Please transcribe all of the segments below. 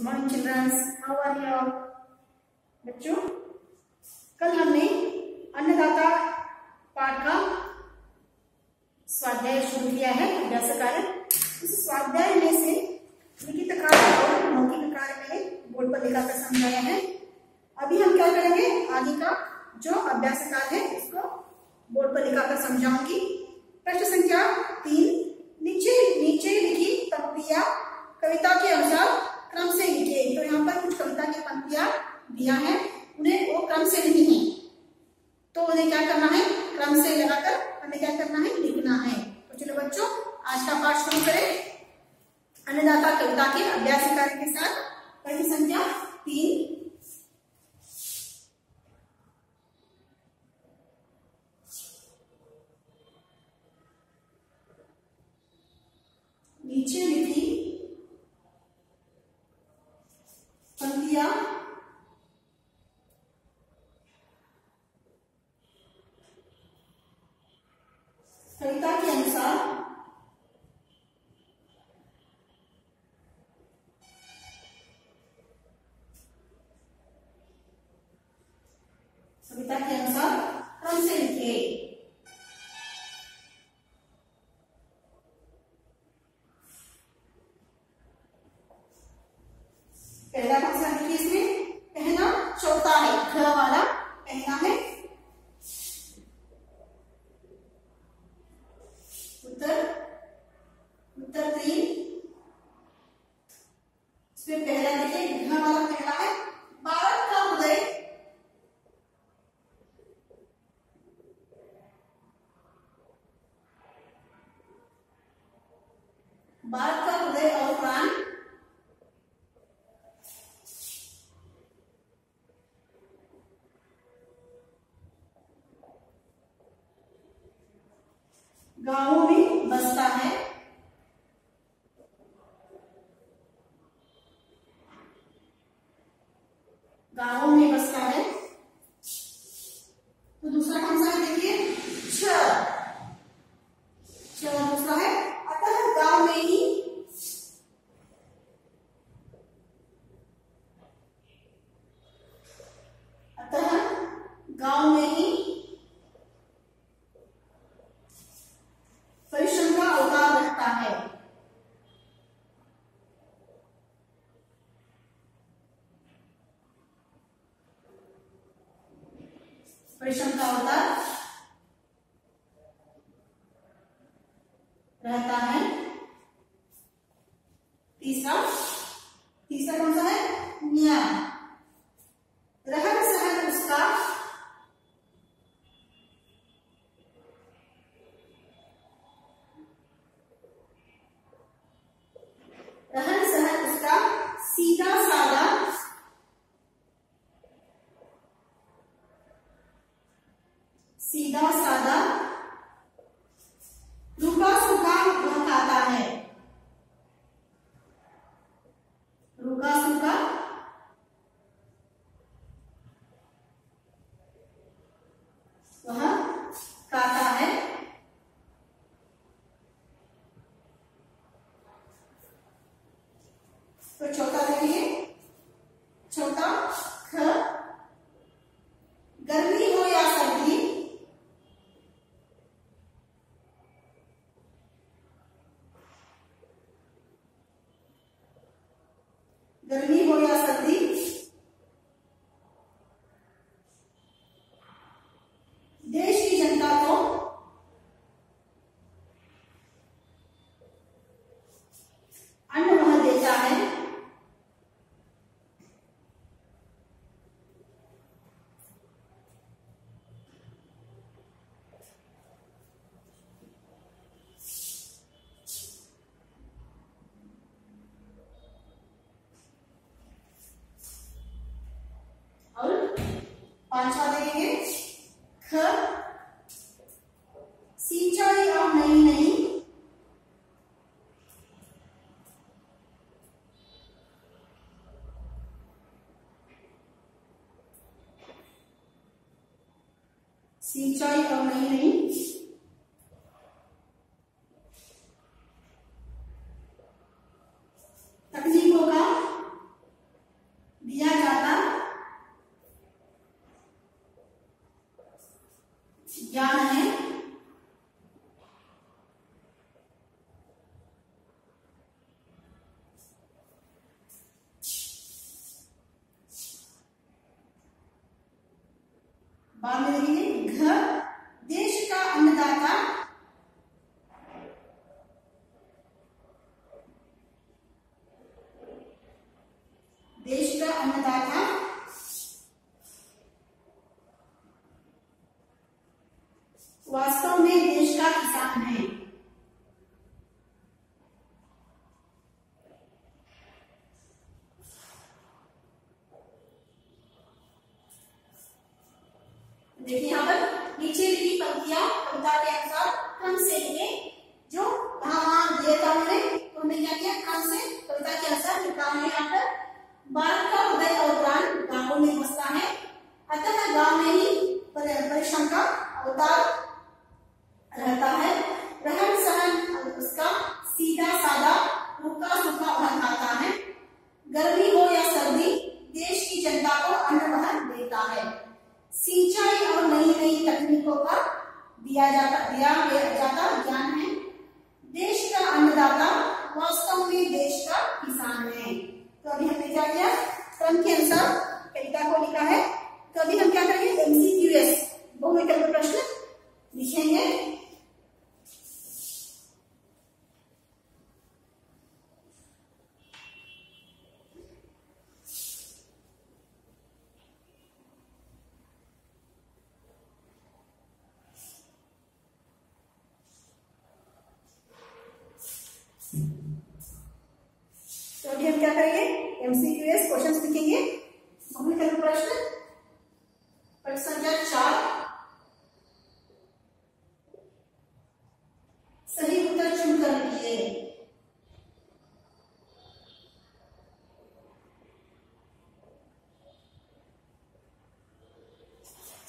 Morning childrens, how are you all? बच्चों, कल हमने अन्नदाता पाठ का स्वाध्याय शुरू किया है, अभ्यास कार्य। इस स्वाध्याय में से लिखित कार्य और मौखिक कार्य मैंने बोर्ड पर लिखाकर समझाया है। अभी हम क्या करेंगे, आगे का जो अभ्यास कार्य है उसको बोर्ड पर लिखाकर समझाऊंगी। प्रश्न संख्या 3, नीचे लिखी पंक्तियां कविता के अनुसार क्रम से लिखिए। तो यहाँ पर कुछ कविता की पंक्तियां दिया है, उन्हें वो क्रम से नहीं है, तो उन्हें क्या करना है, क्रम से लगाकर हमें क्या करना है, लिखना है। तो चलो बच्चों, आज का पाठ शुरू करें अन्नदाता कविता के अभ्यास कार्य के साथ। प्रश्न संख्या 3, नीचे लिखी पंक्तियां कविता के अनुसार क्रम से लिखिए। पहला कौन सा देखिए, इसमें पहला चौथा है, ख वाला पहला है। उत्तर 3, इसमें पहला देखिए घ वाला पहला है। भारत का हृदय, भारत का हृदय और प्राण, गांवों में बसता है। गांवों में बसता है। तो दूसरा कौन सा है, देखिए छ दूसरा है। अतः गांव में ही परिश्रम का अवतार रखता है। परिश्रम का अवतार रहता है। तीसरा कौन सा है, न्याय, रहन सहन उसका सीधा सादा रूखा सूखा वह खाता है। रूखा सूखा वह खाता है। तो चौथा देखिए, चौथा ख, गर्मी हो या सर्दी, गर्मी हो या सर्दी, देश की जनता को अन्न वह देता है। और पांचवा देखेंगे, ख, सिंचाई और नई सिंचाई और नई तकनीकों का कम से लिए, जो वहां दिए था हमने, तो हमने क्या किया, कम से कविता के अनुसार लिखा है यहाँ पर। भारत का हृदय और प्राण गांवों में बसता है, अतः गांव में ही परिश्रम का अवतार रहता है। रहन सहन उसका सीधा सादा, रूखा सूखा वह खाता है। गर्मी हो या सर्दी, देश की जनता को अन्न वह देता है। सिंचाई और नई नई तकनीकों का दिया जाता ज्ञान है। देश का अन्नदाता वास्तव में देश का किसान है। तो अभी हमने क्या किया, क्रम के अनुसार कविता को लिखा है। तो अभी हम क्या करेंगे, MCQS बहुविकल्प प्रश्न लिखेंगे। तो अभी हम क्या करेंगे, MCQS क्वेश्चंस लिखेंगे। बहुविकल्प प्रश्न प्रश्न संख्या 4, सही उत्तर चुनकर लिखिए।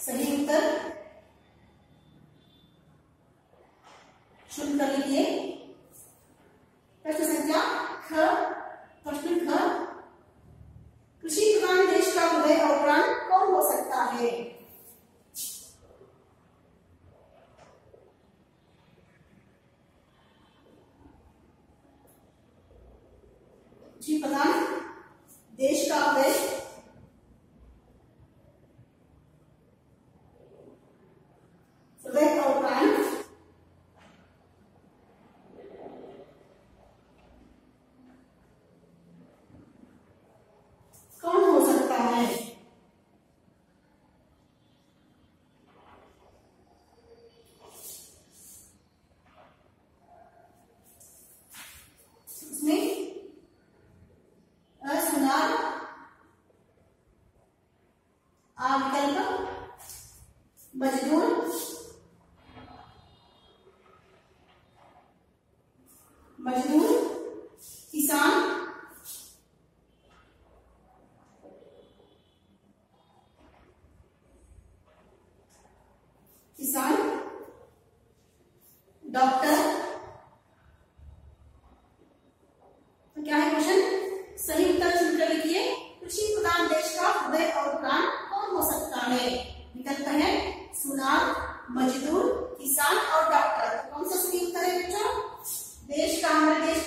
सही उत्तर चुनकर लिखिए। प्रश्न संख्या ख, प्रश्न ख, कृषि प्रधान देश का हृदय और प्राण कौन हो सकता है? कृषि प्रधान देश का हृदय और प्राण कौन हो सकता है? इसमें सुनार, आ विकल्प, मजदूर, किसान, डॉक्टर। तो क्या है क्वेश्चन, सही उत्तर चुनकर लिखिए। कृषि प्रधान देश का हृदय और प्राण कौन हो सकता है? विकल्प है सुनार, मजदूर, किसान और डॉक्टर। कौन सा सही उत्तर है बच्चों? देश का, हमारे देश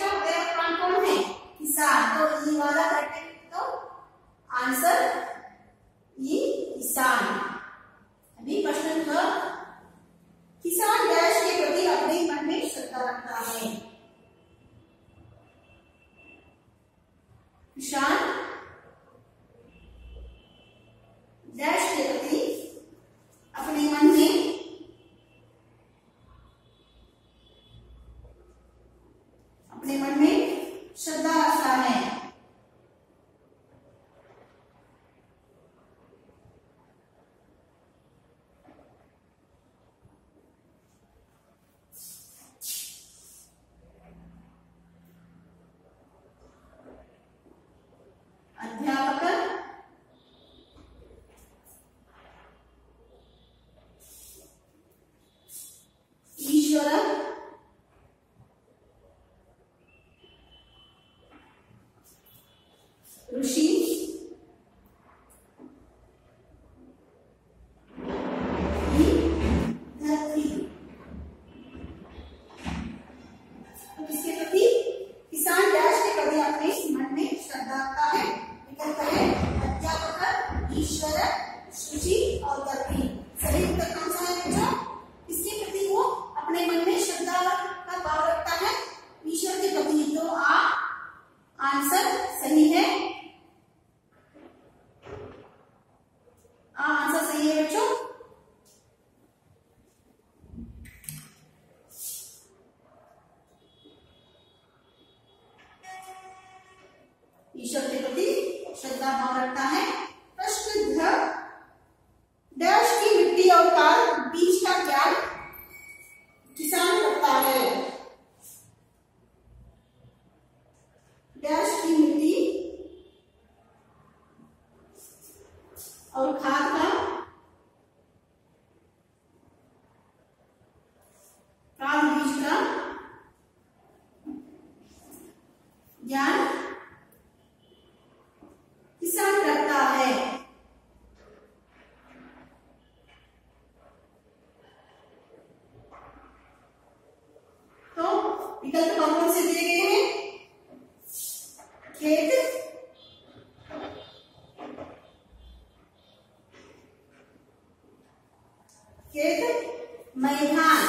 विकल्प कौन कौन से दिए गए हैं? खेत, मैदान,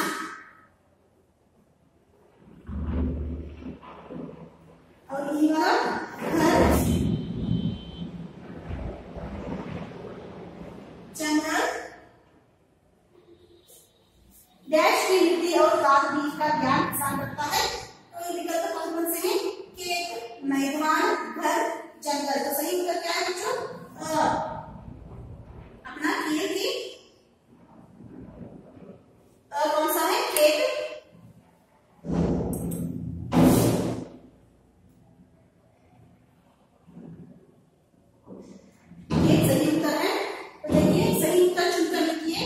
और ये वाला घर, जंगल, डैश की मिट्टी और खाद बीज का ज्ञान किसान रखता है। तो ये विकल्प कौन कौन से हैं? खेत, मैदान, घर, जंगल। तो सही उत्तर क्या है बच्चों? अपना खेत की कौन सा है? खेत। ये सही उत्तर है। तो देखिए सही उत्तर चुनकर लिखिए।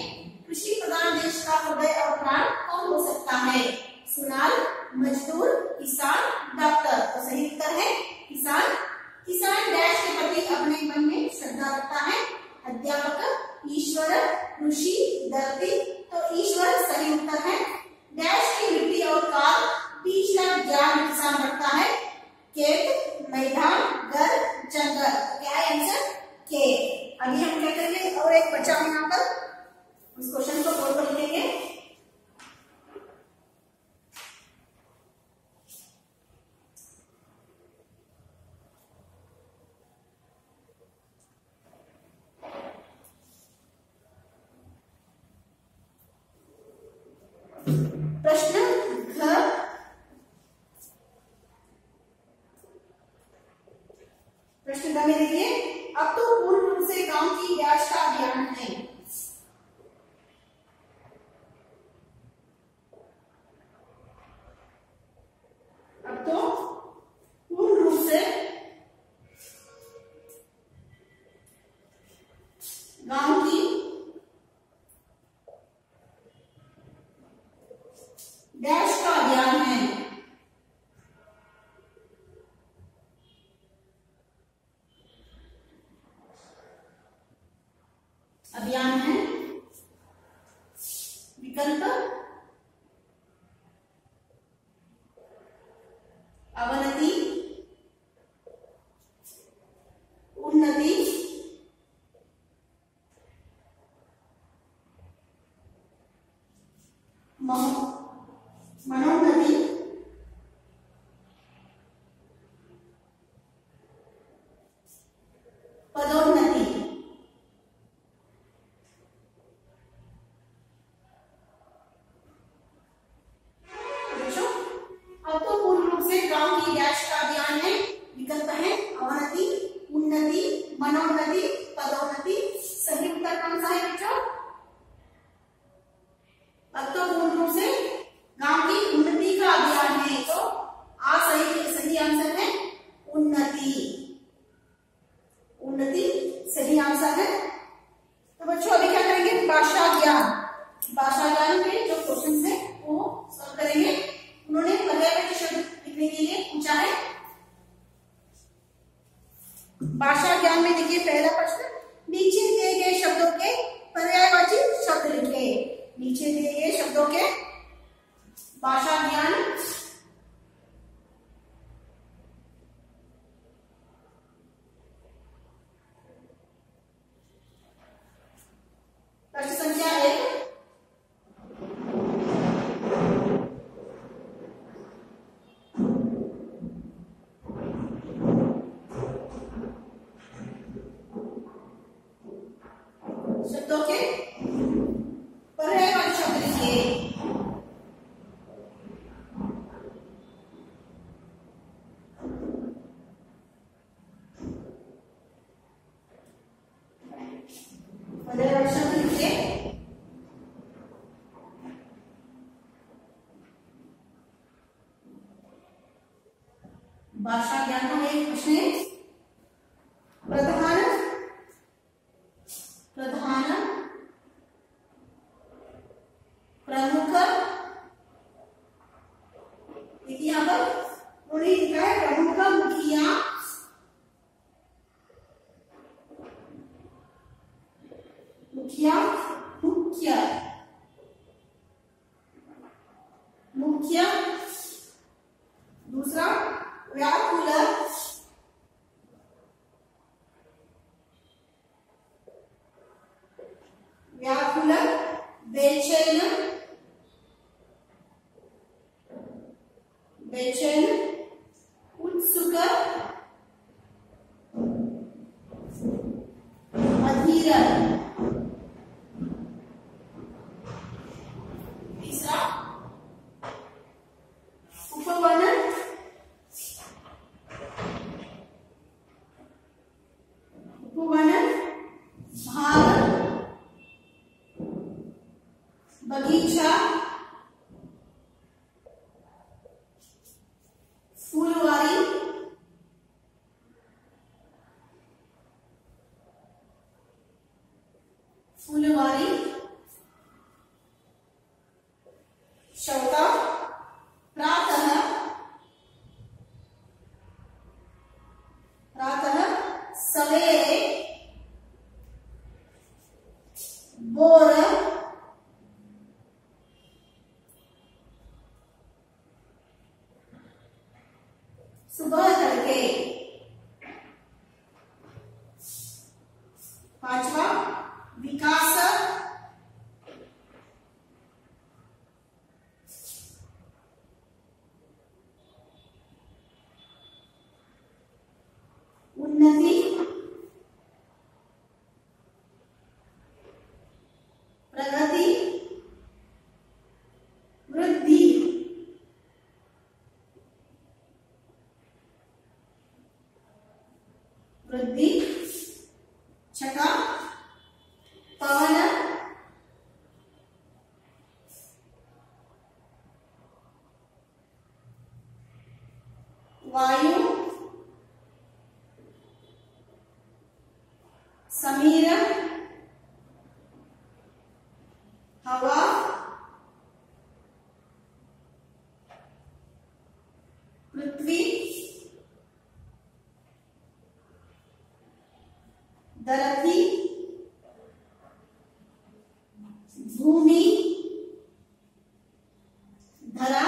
कृषि प्रधान देश का हृदय और प्राण कौन हो सकता है? सुनार, मजदूर, किसान, डॉक्टर। तो सही उत्तर है किसान। किसान डैश के प्रति अपने मन में श्रद्धा रखता है? अध्यापक, ईश्वर, ऋषि, धरती। तो ईश्वर सही उत्तर है। डैश की मिट्टी और खाद बीज का ज्ञान किसान रखता है? खेत, मैदान, घर, जंगल। तो क्या है आंसर? खेत। अभी हम क्या करेंगे और एक बचा है यहाँ पर, उस क्वेश्चन को बोर्ड पर लिखेंगे। प्रश्न घ, प्रश्न घ में देखिए, अब तो पूर्ण रूप से गांव की डैश का अभियान है। अब तो पूर्ण रूप से गांव की डैश का अभियान है। अभियान है विकल्प अवनति, उन्नति, मनोन्नति, पदोन्नति। अब तो पूर्ण रूप से गांव की डैश का अभियान है। विकल्प है अवनति, उन्नति, मनोन्नति, पदोन्नति। सही उत्तर कौन सा है बच्चों? अब तो पूर्ण रूप से गांव की उन्नति का अभियान है। तो आ सही आंसर है उन्नति। उन्नति सही आंसर है। तो बच्चों अभी क्या करेंगे? भाषा ज्ञान। भाषा ज्ञान के जो क्वेश्चन है वो सॉल्व करेंगे। उन्होंने पर्यायवाची शब्द लिखने के लिए पूछा है। भाषा ज्ञान में देखिए पहला प्रश्न, नीचे दिए गए शब्दों के पर्यायवाची शब्द लिखे। नीचे दिए गए शब्दों के भाषा ज्ञान प्रश्न संख्या 1, शब्दों के पर्यायवाची शब्द लिखिए। पर्यायवाची शब्द लिखिए। भाषा ज्ञान का एक प्रश्न है, प्रधान, प्रधान, प्रमुख। देखिए यहाँ पर उन्होंने लिखा है प्रमुख, मुखिया, मुखिया, मुख्य, मुख्य, व्याकुल, व्याकुल, बेचैन, बेचैन, उत्सुक, अधीर। तीसरा उपवन, उपवन, भाग, बगीचा, फूलवारी, फूलवारी, चौथा प्रातः, प्रातः सवेरे, बोर, सुबह तड़के। पांचवा विकास, उन्नति, प्रगति, वृद्धि। वृद्धि। छठा पवन, वायु, समीर, हवा, पृथ्वी, धरती, भूमि, धरा।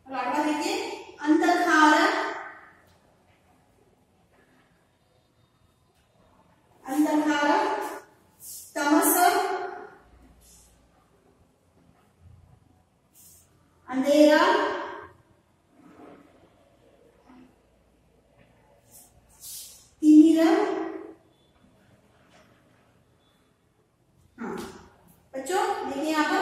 और आगे देखिए अंधकार, अंधकार, तमस, अंधेरा, तिमिर। हाँ बच्चों देखिए यहाँ पर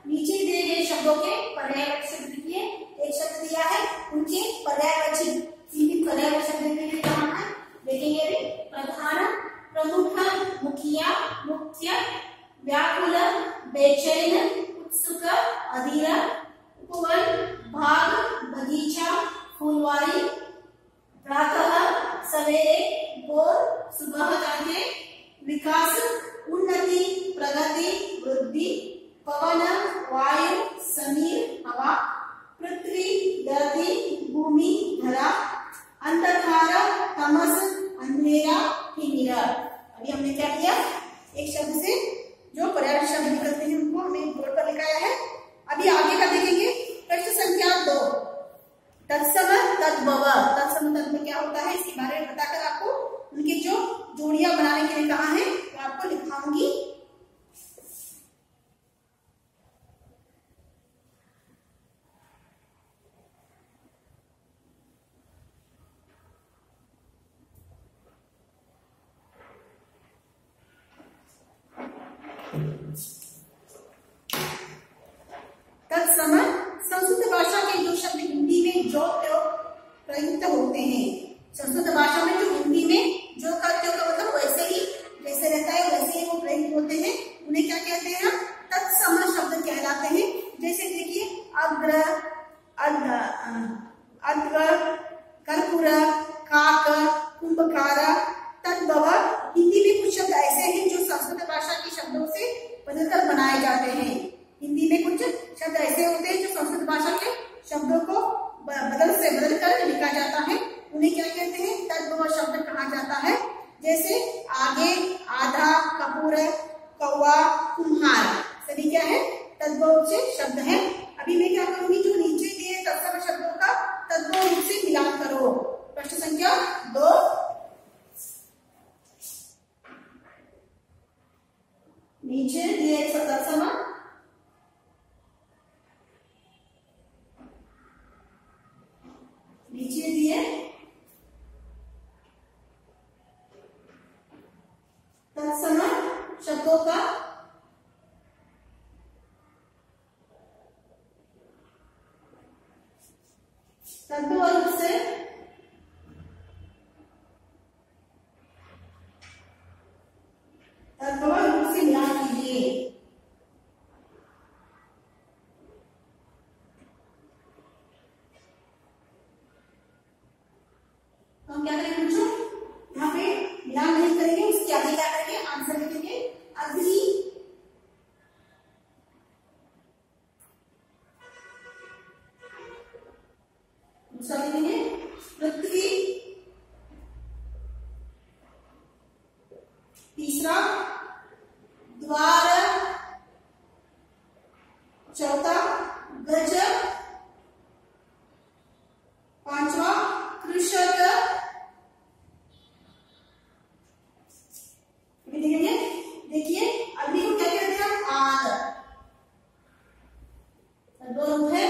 नीचे दिए गए शब्दों के पर्यायवाची शब्द लिखिए। एक शब्द दिया है, उनके पर्यायवाची सीमित पर्यायवाची शब्द के लिए कहाँ है देखेंगे अभी। प्रधान, प्रमुख, मुखिया, मुख्य, व्याकुल, बेचैन, उत्सुक, अधीर, उपवन, भाग, बगीचा, फूलवारी, प्रातः सवेरे, बोर सुबह तड़के, विकास, उन्नति, प्रगति, वृद्धि, पवन, वायु, समीर, हवा, पृथ्वी, धरती, भूमि, धरा, अंधकार, तमस, अंधेरा, तिमिर। अभी हमने क्या किया, एक शब्द से जो पर्यायवाची शब्द निकलते हैं उनको हमने बोर्ड पर लिखाया है। अभी आगे का देखेंगे प्रश्न संख्या 2, तत्सम तद्भव। तत्सम तद्भव क्या होता है इसके बारे में बताकर आपको उनकी जो जोड़ियां बनाने के लिए कहा है वो आपको लिखाऊंगी। तत्सम संस्कृत भाषा के जो शब्द हिंदी में जो प्रयुक्त होते हैं, संस्कृत भाषा में जो हिंदी में जो का मतलब वैसे ही जैसे रहता है वैसे ही वो प्रयुक्त होते हैं, उन्हें क्या कहते हैं, तत्सम शब्द कहलाते हैं। जैसे देखिए अग्र, अद्व, कर्पूर, काक, कुंभकार, तद्भव। हिंदी में कुछ शब्द ऐसे हैं जो संस्कृत भाषा के शब्दों से बदलकर बनाए जाते हैं। हिंदी में कुछ शब्द ऐसे होते हैं जो संस्कृत भाषा के शब्दों को बदल कर लिखा जाता है, उन्हें क्या कहते हैं, तद्भव शब्द कहा जाता है। जैसे आगे, आधा, कपूर, कौवा, कुम्हार, सभी क्या है, तद्भव से शब्द है। अभी मैं क्या करूंगी, जो नीचे दिए तत्सम शब्दों का तद्भव दूसरा लिखेंगे पृथ्वी, तीसरा द्वार, चौथा गज, पांचवा कृषक, लिखेंगे। देखिए अग्नि को क्या कहते हैं? आग। दो रूप है